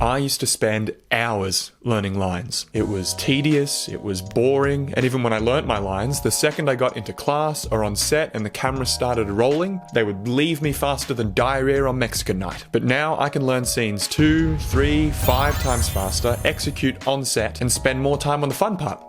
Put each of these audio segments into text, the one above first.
I used to spend hours learning lines. It was tedious, it was boring, and even when I learnt my lines, the second I got into class or on set and the camera started rolling, they would leave me faster than diarrhea on Mexican night. But now I can learn scenes 2, 3, 5 times faster, execute on set, and spend more time on the fun part.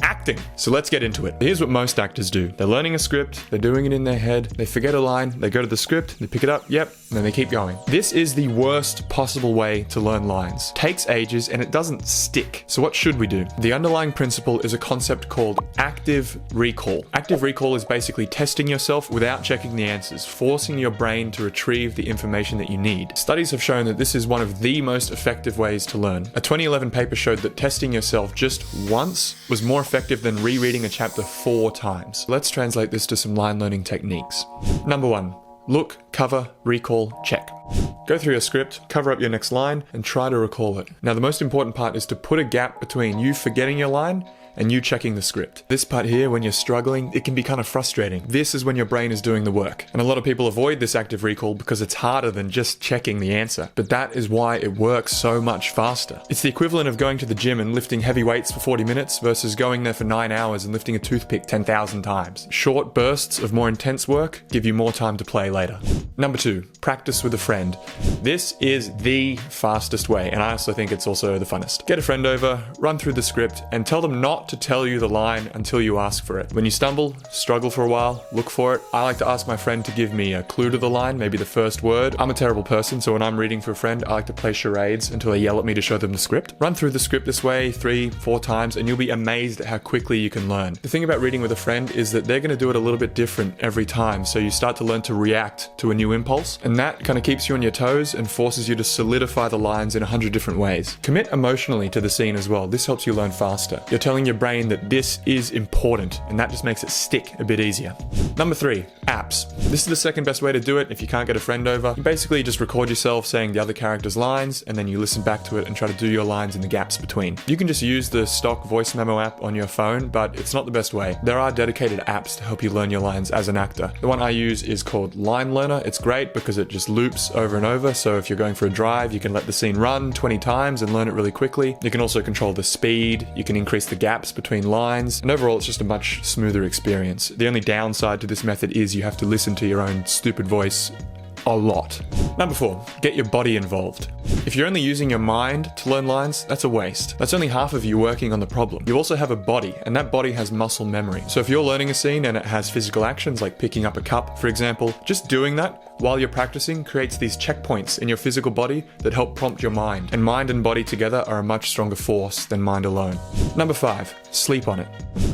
Acting. So let's get into it. Here's what most actors do. They're learning a script, they're doing it in their head, they forget a line, they go to the script, they pick it up, yep, and then they keep going. This is the worst possible way to learn lines. It takes ages and it doesn't stick. So what should we do? The underlying principle is a concept called active recall. Active recall is basically testing yourself without checking the answers, forcing your brain to retrieve the information that you need. Studies have shown that this is one of the most effective ways to learn. A 2011 paper showed that testing yourself just once was more effective than rereading a chapter 4 times. Let's translate this to some line learning techniques. Number 1. Look, cover, recall, check. Go through your script, cover up your next line, and try to recall it. Now the most important part is to put a gap between you forgetting your line and you checking the script. This part here, when you're struggling, it can be kind of frustrating. This is when your brain is doing the work. And a lot of people avoid this active recall because it's harder than just checking the answer. But that is why it works so much faster. It's the equivalent of going to the gym and lifting heavy weights for 40 minutes versus going there for 9 hours and lifting a toothpick 10,000 times. Short bursts of more intense work give you more time to play later. Number 2, practice with a friend. This is the fastest way, and I also think it's also the funnest. Get a friend over, run through the script, and tell them not to tell you the line until you ask for it. When you stumble, struggle for a while, look for it. I like to ask my friend to give me a clue to the line, maybe the first word. I'm a terrible person, so when I'm reading for a friend, I like to play charades until they yell at me to show them the script. Run through the script this way 3, 4 times, and you'll be amazed at how quickly you can learn. The thing about reading with a friend is that they're going to do it a little bit different every time, so you start to learn to react to a new impulse, and that kind of keeps you on your toes and forces you to solidify the lines in 100 different ways. Commit emotionally to the scene as well. This helps you learn faster. You're telling your brain that this is important, and that just makes it stick a bit easier. Number 3, apps. This is the second best way to do it if you can't get a friend over. You basically just record yourself saying the other character's lines, and then you listen back to it and try to do your lines in the gaps between. You can just use the stock voice memo app on your phone, but it's not the best way. There are dedicated apps to help you learn your lines as an actor. The one I use is called Line Learner. It's great because it just loops over and over, so if you're going for a drive, you can let the scene run 20 times and learn it really quickly. You can also control the speed, you can increase the gaps between lines, and overall it's just a much smoother experience. The only downside to this method is you have to listen to your own stupid voice a lot. Number 4, get your body involved. If you're only using your mind to learn lines, that's a waste. That's only half of you working on the problem. You also have a body, and that body has muscle memory. So if you're learning a scene and it has physical actions like picking up a cup, for example, just doing that while you're practicing creates these checkpoints in your physical body that help prompt your mind. And mind and body together are a much stronger force than mind alone. Number 5, sleep on it.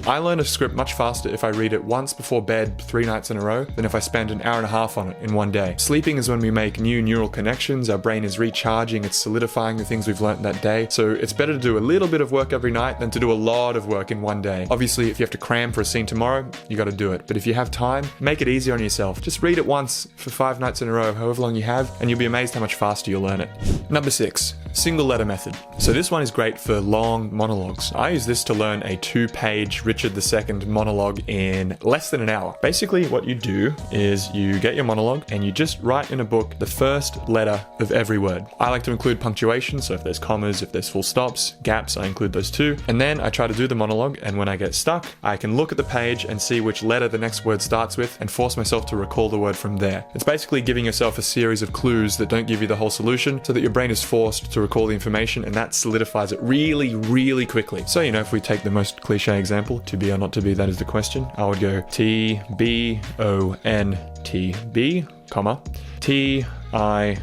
I learn a script much faster if I read it once before bed 3 nights in a row than if I spend an hour and a half on it in one day. Sleeping is when we make new neural connections, our brain is recharging, it's solidifying the things we've learned that day. So it's better to do a little bit of work every night than to do a lot of work in one day. Obviously, if you have to cram for a scene tomorrow, you gotta do it. But if you have time, make it easier on yourself. Just read it once for 5 nights in a row, however long you have, and you'll be amazed how much faster you'll learn it. Number 6, single letter method. So this one is great for long monologues. I use this to learn a 2-page Richard II monologue in less than an hour. Basically, what you do is you get your monologue and you just write in a book the first letter of every word. I like to include punctuation, so if there's commas, if there's full stops, gaps, I include those too. And then I try to do the monologue, and when I get stuck, I can look at the page and see which letter the next word starts with and force myself to recall the word from there. It's basically giving yourself a series of clues that don't give you the whole solution so that your brain is forced to recall the information, and that solidifies it really, really quickly. So, you know, if we take the most cliche example, to be or not to be, that is the question, I would go TBONTB, comma, TITQ,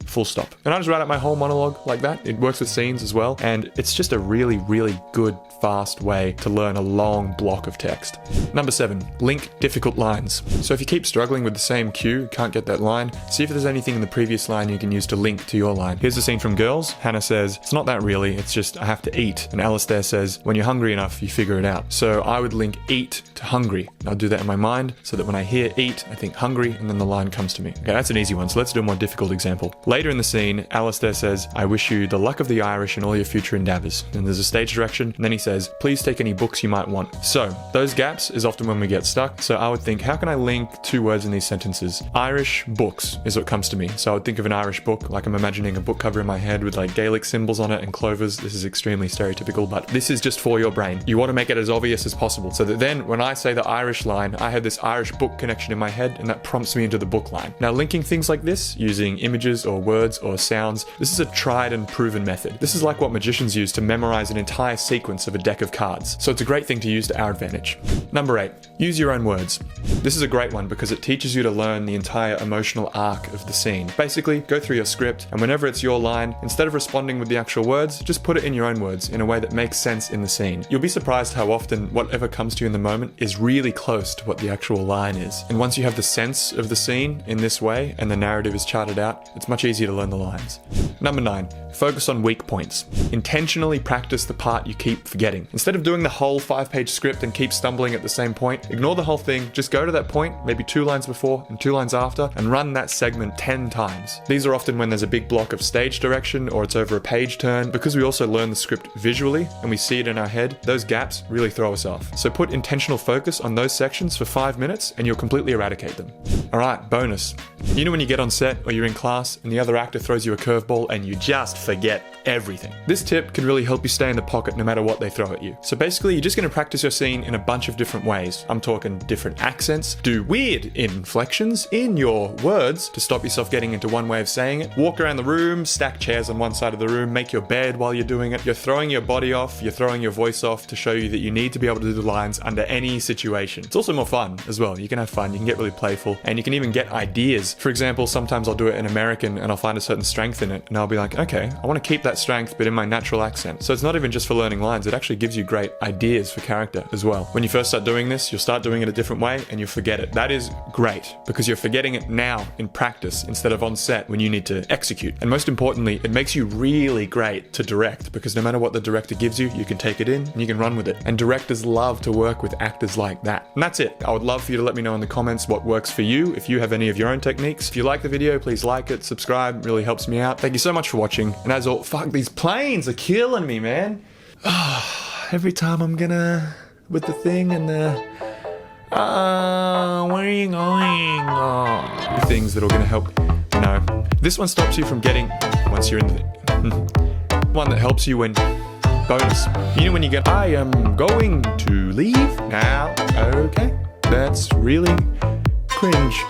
full stop. And I just write out my whole monologue like that. It works with scenes as well, and it's just a really, really good, fast way to learn a long block of text. Number 7, link difficult lines. So if you keep struggling with the same cue, can't get that line, see if there's anything in the previous line you can use to link to your line. Here's the scene from Girls. Hannah says, "It's not that really, it's just I have to eat." And Alice there says, "When you're hungry enough, you figure it out." So I would link eat to hungry. And I'll do that in my mind so that when I hear eat, I think hungry, and then the line comes to me. Okay, that's an easy one, so let's do a more difficult example. Later in the scene, Alistair says, "I wish you the luck of the Irish in all your future endeavours." And there's a stage direction, and then he says, "Please take any books you might want." So those gaps is often when we get stuck. So I would think, how can I link two words in these sentences? Irish books is what comes to me. So I would think of an Irish book, like I'm imagining a book cover in my head with like Gaelic symbols on it and clovers. This is extremely stereotypical, but this is just for your brain. You want to make it as obvious as possible so that then when I say the Irish line, I have this Irish book connection in my head and that prompts me into the book line. Now, linking things like this using images or words or sounds, this is a tried and proven method. This is like what magicians use to memorize an entire sequence of a deck of cards. So it's a great thing to use to our advantage. Number 8, use your own words. This is a great one because it teaches you to learn the entire emotional arc of the scene. Basically, go through your script and whenever it's your line, instead of responding with the actual words, just put it in your own words in a way that makes sense in the scene. You'll be surprised how often whatever comes to you in the moment is really close to what the actual line is. And once you have the sense of the scene in this way and the narrative is charted out, it's much easier to learn the lines. Number 9, focus on weak points. Intentionally practice the part you keep forgetting. Instead of doing the whole 5-page script and keep stumbling at the same point, ignore the whole thing, just go to that point, maybe 2 lines before and 2 lines after, and run that segment 10 times. These are often when there's a big block of stage direction or it's over a page turn. Because we also learn the script visually and we see it in our head, those gaps really throw us off. So put intentional focus on those sections for 5 minutes and you'll completely eradicate them. Alright, bonus. You know when you get on set or you're in class and the other actor throws you a curveball and you just forget everything. This tip can really help you stay in the pocket no matter what they throw at you. So basically, you're just going to practice your scene in a bunch of different ways. I'm talking different accents, do weird inflections in your words to stop yourself getting into one way of saying it, walk around the room, stack chairs on one side of the room, make your bed while you're doing it. You're throwing your body off, you're throwing your voice off to show you that you need to be able to do the lines under any situation. It's also more fun as well. You can have fun, you can get really playful, and you can even get ideas. For example, sometimes I'll do it in American and I'll find a certain strength in it, and I'll be like, okay, I want to keep that strength but in my natural accent. So it's not even just for learning lines, it actually gives you great ideas for character as well. When you first start doing this, you'll start doing it a different way and you'll forget it. That is great because you're forgetting it now in practice instead of on set when you need to execute. And most importantly, it makes you really great to direct because no matter what the director gives you, you can take it in and you can run with it. And directors love to work with actors like that. And that's it. I would love for you to let me know in the comments what works for you, if you have any of your own techniques. If you like the video, please like it, subscribe, it really helps me out. Thank you so much for watching. And as always, fuck, these planes are killing me, man. Every time I'm gonna, with the thing and the, where are you going? Things that are gonna help, you know. This one stops you from getting, once you're in the, one that helps you when, bonus. You know when you get, I am going to leave now, okay? That's really cringe.